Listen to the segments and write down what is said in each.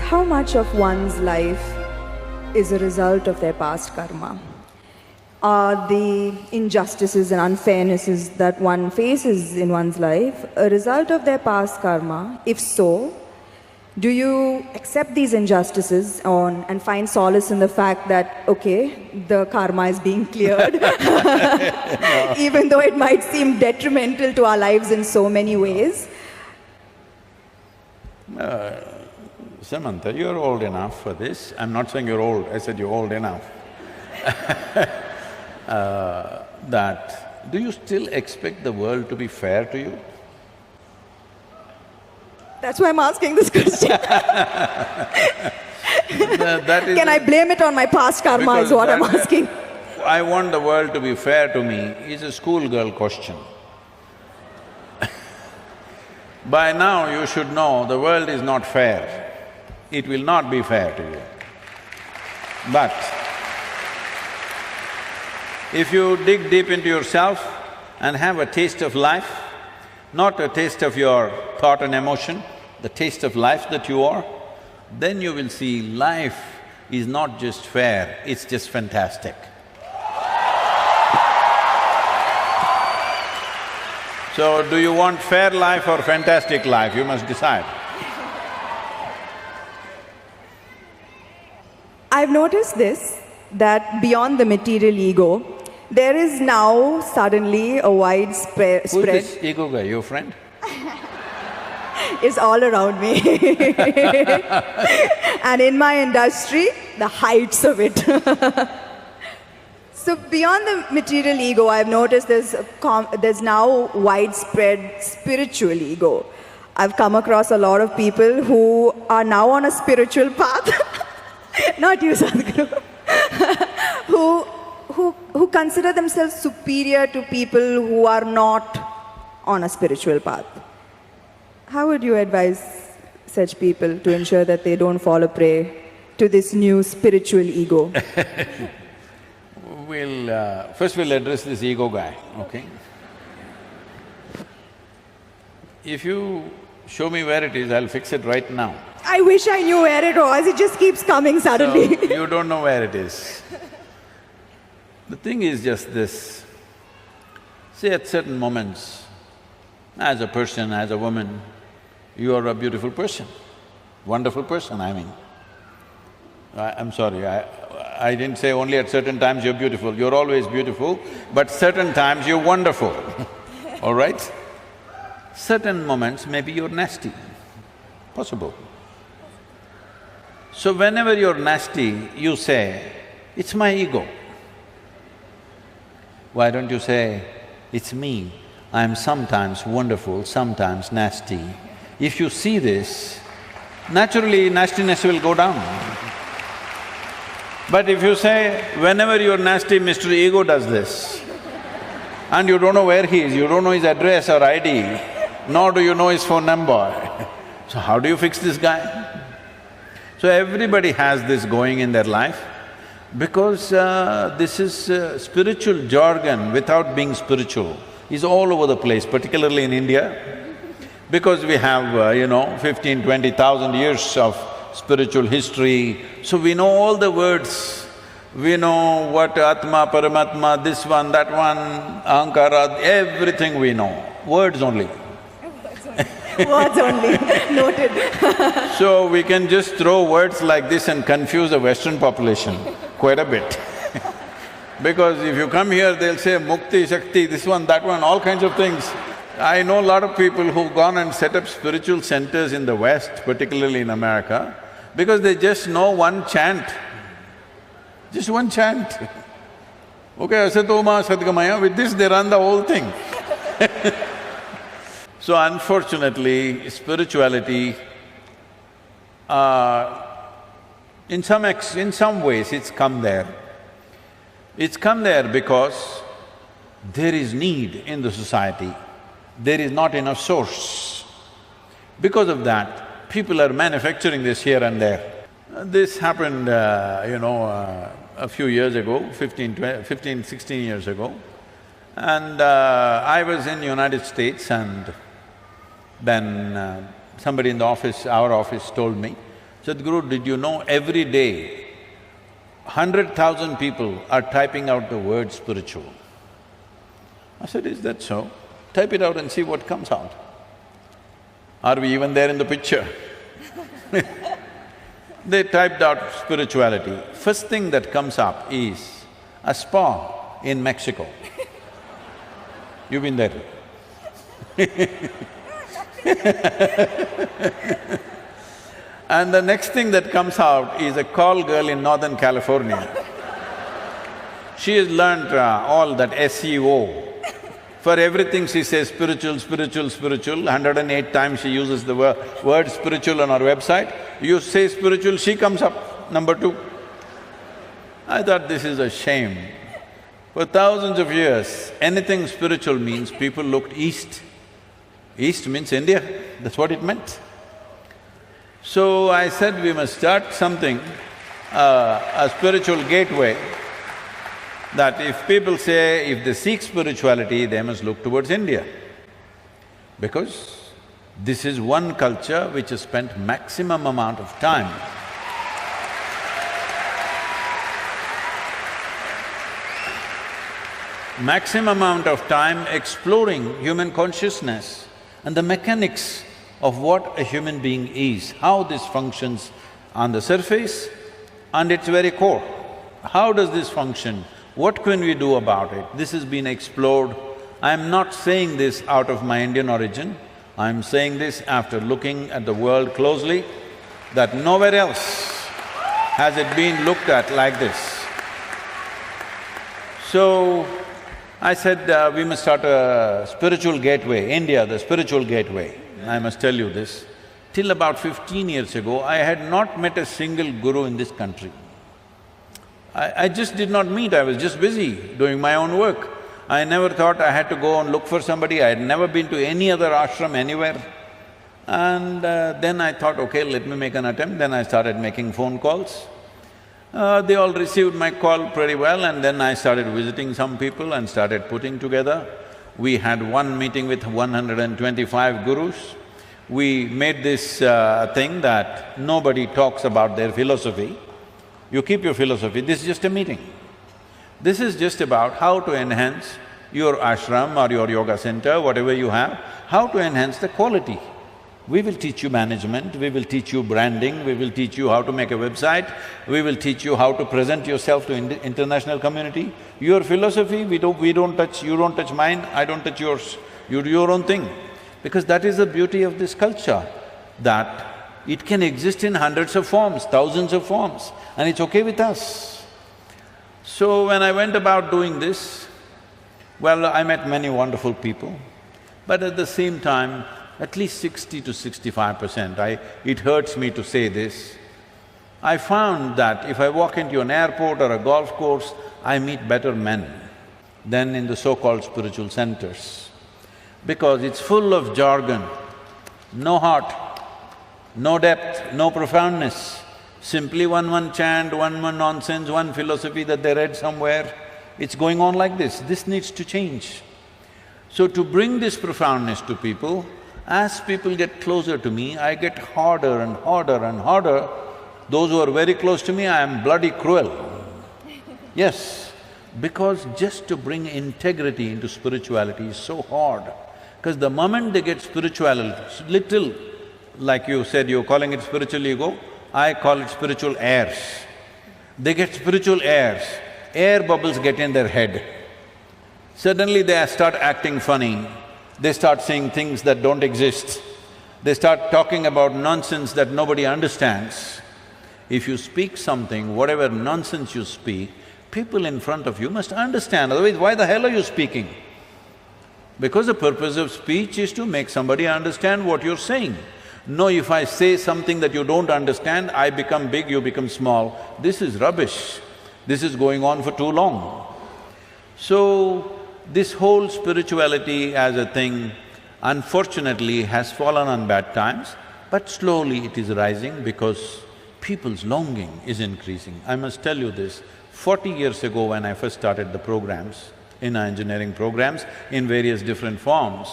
how much of one's life is a result of their past karma? Are the injustices and unfairnesses that one faces in one's life a result of their past karma? If so, do you accept these injustices and find solace in the fact that, okay, the karma is being cleared, even though it might seem detrimental to our lives in so many ways? Samantha, you're old enough for this. I'm not saying you're old, I said you're old enough. Do you still expect the world to be fair to you? That's why I'm asking this question. Can I blame it on my past karma is what I'm asking. I want the world to be fair to me is a schoolgirl question. By now you should know the world is not fair. It will not be fair to you. But if you dig deep into yourself and have a taste of life, not a taste of your thought and emotion, the taste of life that you are, then you will see life is not just fair, it's just fantastic. So, do you want fair life or fantastic life? You must decide. I've noticed this, that beyond the material ego, there is now suddenly a widespread… Who's this ego guy, your friend? Is all around me. And in my industry, the heights of it. So beyond the material ego, I've noticed there's now widespread spiritual ego. I've come across a lot of people who are now on a spiritual path, not you, Sadhguru, who consider themselves superior to people who are not on a spiritual path. How would you advise such people to ensure that they don't fall a prey to this new spiritual ego? First we'll address this ego guy, okay? If you show me where it is, I'll fix it right now. I wish I knew where it was, it just keeps coming suddenly. So, you don't know where it is. The thing is just this, say at certain moments, as a person, as a woman, you are a beautiful person, wonderful person, I mean. I'm sorry, I didn't say only at certain times you're beautiful, you're always beautiful, but certain times you're wonderful, all right? Certain moments maybe you're nasty, possible. So whenever you're nasty, you say, it's my ego. Why don't you say, it's me, I'm sometimes wonderful, sometimes nasty. If you see this, naturally nastiness will go down. But if you say, whenever you're nasty, Mr. Ego does this, and you don't know where he is, you don't know his address or ID, nor do you know his phone number, so how do you fix this guy? So everybody has this going in their life, because this is spiritual jargon without being spiritual is all over the place, particularly in India, because we have, 15, 20,000 years of spiritual history, so we know all the words. We know what Atma, Paramatma, this one, that one, Ahankara, everything we know, words only. Words only, noted. So we can just throw words like this and confuse the Western population quite a bit. Because if you come here, they'll say Mukti, Shakti, this one, that one, all kinds of things. I know a lot of people who've gone and set up spiritual centers in the West, particularly in America, because they just know one chant, just one chant. Okay, Asatoma Sadgamaya, with this they run the whole thing. So unfortunately, spirituality, in some ways it's come there. It's come there because there is need in the society, there is not enough source. Because of that, people are manufacturing this here and there. This happened, a few years ago, 16 years ago. And I was in United States, and then somebody in the office, our office, told me, Sadhguru, did you know every day 100,000 people are typing out the word spiritual? I said, is that so? Type it out and see what comes out. Are we even there in the picture? They typed out spirituality. First thing that comes up is a spa in Mexico. You've been there. And the next thing that comes out is a call girl in Northern California. She has learned all that SEO. For everything she says spiritual, spiritual, spiritual. 108 times she uses the word spiritual on our website. You say spiritual, she comes up, number 2. I thought this is a shame. For thousands of years, anything spiritual means people looked east. East means India, that's what it meant. So I said we must start something, a spiritual gateway, that if people say if they seek spirituality, they must look towards India. Because this is one culture which has spent maximum amount of time exploring human consciousness and the mechanics of what a human being is, how this functions on the surface and its very core. How does this function? What can we do about it? This has been explored. I'm not saying this out of my Indian origin, I'm saying this after looking at the world closely, that nowhere else has it been looked at like this. So, I said, we must start a spiritual gateway, India, the spiritual gateway. I must tell you this, till about 15 years ago, I had not met a single guru in this country. I just did not meet, I was just busy doing my own work. I never thought I had to go and look for somebody, I had never been to any other ashram anywhere. And then I thought, okay, let me make an attempt, then I started making phone calls. They all received my call pretty well, and then I started visiting some people and started putting together. We had one meeting with 125 gurus. We made this thing that nobody talks about their philosophy. You keep your philosophy, this is just a meeting. This is just about how to enhance your ashram or your yoga center, whatever you have, how to enhance the quality. We will teach you management, we will teach you branding, we will teach you how to make a website, we will teach you how to present yourself to international community. Your philosophy, we don't touch, you don't touch mine, I don't touch yours. You do your own thing. Because that is the beauty of this culture, that it can exist in hundreds of forms, thousands of forms, and it's okay with us. So when I went about doing this, well, I met many wonderful people, but at the same time, at least 60 to 65%, it hurts me to say this, I found that if I walk into an airport or a golf course, I meet better men than in the so-called spiritual centers. Because it's full of jargon, no heart, no depth, no profoundness, simply one chant, one nonsense, one philosophy that they read somewhere. It's going on like this. This needs to change. So to bring this profoundness to people, as people get closer to me, I get harder and harder and harder. Those who are very close to me, I am bloody cruel. Yes, because just to bring integrity into spirituality is so hard. Because the moment they get spiritual, little, like you said, you're calling it spiritual ego, I call it spiritual airs. They get spiritual airs, air bubbles get in their head. Suddenly they start acting funny, they start saying things that don't exist, they start talking about nonsense that nobody understands. If you speak something, whatever nonsense you speak, people in front of you must understand, otherwise why the hell are you speaking? Because the purpose of speech is to make somebody understand what you're saying. No, if I say something that you don't understand, I become big, you become small. This is rubbish. This is going on for too long. So, this whole spirituality as a thing, unfortunately, has fallen on bad times, but slowly it is rising because people's longing is increasing. I must tell you this, 40 years ago when I first started the programs, in our engineering programs, in various different forms,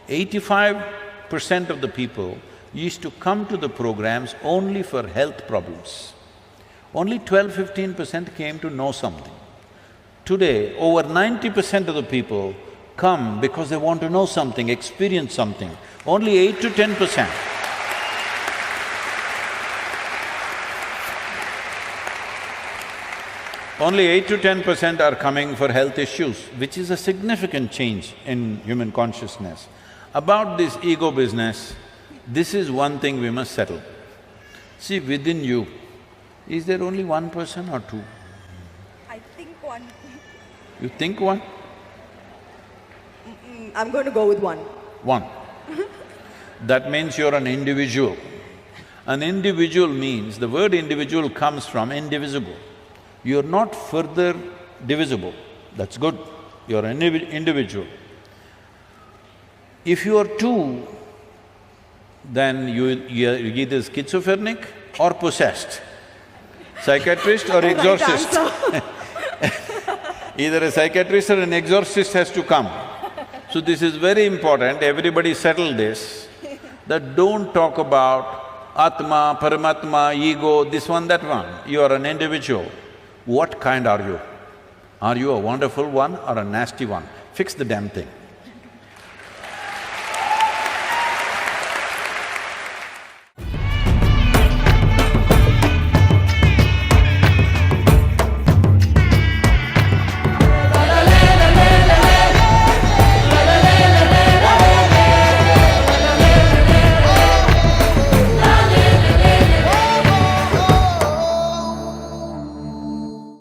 85% of the people used to come to the programs only for health problems. Only 12–15% came to know something. Today, over 90% of the people come because they want to know something, experience something. Only 8 to 10%. Only 8 to 10% are coming for health issues, which is a significant change in human consciousness. About this ego business, this is one thing we must settle. See, within you, is there only one person or two? I think one. You think one? I'm going to go with one. One. That means you're an individual. An individual means, the word individual comes from indivisible. You're not further divisible, that's good, you're an individual. If you are two, then you're either schizophrenic or possessed, psychiatrist or exorcist. Either a psychiatrist or an exorcist has to come. So this is very important, everybody settle this, that don't talk about Atma, Paramatma, ego, this one, that one. You are an individual. What kind are you? Are you a wonderful one or a nasty one? Fix the damn thing.